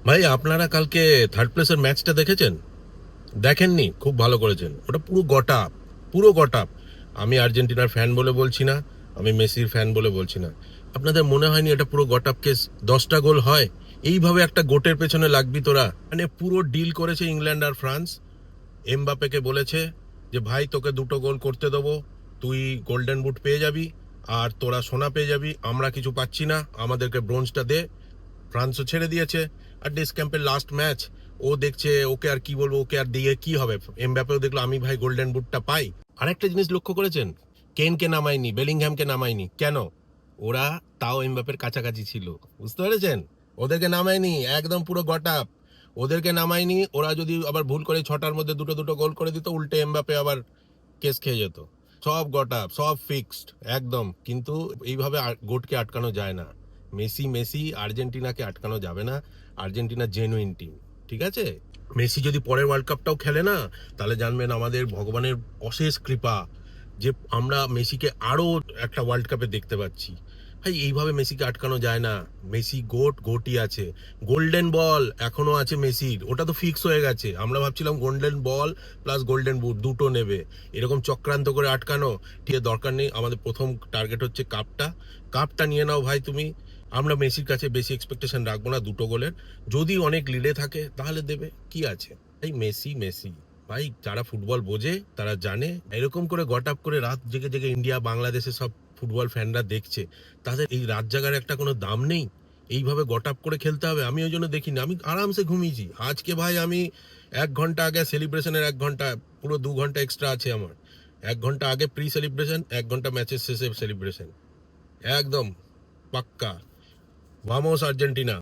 ভাই আপনারা কালকে থার্ড প্লেসের ম্যাচটা দেখেছেন? দেখেননি? খুব ভালো করেছেন। ওটা পুরো গট আপ, পুরো গট আপ। আমি আর্জেন্টিনার ফ্যান বলে বলছি না, আমি মেসির ফ্যান বলে বলছি না। আপনাদের মনে হয়নি এটা পুরো গট আপ কেস? 10টা গোল হয়? এইভাবে একটা গোটের পেছনে লাগবি তোরা? মানে পুরো ডিল করেছে ইংল্যান্ড আর ফ্রান্স। এমবাপ্পেকে বলেছে যে ভাই তোকে 2টো গোল করতে দেবো, তুই গোল্ডেন বুট পেয়ে যাবি, আর তোরা সোনা পেয়ে যাবি, আমরা কিছু পাচ্ছি না, আমাদেরকে ব্রোঞ্জটা দে। ফ্রান্সও ছেড়ে দিয়েছে। আর ডেস ক্যাম্পের লাস্ট ম্যাচ, ও দেখছে ওকে আর কি বলবো, ওকে আর দিয়ে কি হবে। এমবাপ্পেও দেখলো আমি ভাই গোল্ডেন বুটটা পাই। আরেকটা জিনিস লক্ষ্য করেছেন? কেনকে নামায়নি, বেলিংহ্যামকে নামায়নি কেন? ওরা তাও এমবাপ্পের কাছাকাছি ছিল, বুঝতে পেরেছেন? ওদেরকে নামায়নি, একদম পুরো গট আপ। ওদেরকে নামায়নি, ওরা যদি আবার ভুল করে 6টার মধ্যে দুটো দুটো গোল করে দিত, উল্টে এমবাপ্পে আবার কেস খেয়ে যেত। সব গট আপ, সব ফিক্সড একদম। কিন্তু এইভাবে গোটকে আটকানো যায় না। মেসি মেসি আর্জেন্টিনাকে আটকানো যাবে না। আর্জেন্টিনা জেনুইন টিম, ঠিক আছে? মেসি যদি পরের ওয়ার্ল্ড কাপটাও খেলে না, তাহলে জানবেন আমাদের ভগবানের অশেষ কৃপা যে আমরা মেসিকে আরো একটা ওয়ার্ল্ড কাপে দেখতে পাচ্ছি। ভাই এইভাবে মেসিকে আটকানো যায় না। মেসি গোটই আছে। গোল্ডেন বল এখনো আছে মেসির, ওটা তো ফিক্স হয়ে গেছে। আমরা ভাবছিলাম golden ball plus golden boot দুটো নেবে, এরকম চক্রান্ত করে আটকানো ঠিক দরকার নেই। আমাদের প্রথম টার্গেট হচ্ছে কাপটা। কাপটা নিয়ে নাও ভাই তুমি। আমরা মেসির কাছে বেশি এক্সপেকটেশন রাখবো না 2টো গোলের। যদি অনেক লিডে থাকে তাহলে দেবে, কি আছে। এই মেসি মেসি ভাই, যারা ফুটবল বোঝে তারা জানে। এরকম করে গট আপ করে রাত জেগে জেগে ইন্ডিয়া বাংলাদেশে সব ফুটবল ফ্যানরা দেখছে, তাদের এই রাত জাগার একটা কোনো দাম নেই? এইভাবে গট আপ করে খেলতে হবে? আমি ওই জন্য দেখিনি, আমি আরামসে ঘুমিয়েছি আজকে ভাই। আমি 1 ঘন্টা আগে সেলিব্রেশনের 1 ঘন্টা, পুরো 2 ঘন্টা এক্সট্রা আছে আমার। 1 ঘন্টা আগে প্রি সেলিব্রেশন, 1 ঘন্টা ম্যাচের শেষে সেলিব্রেশন। একদম পাক্কা। Vamos Argentina.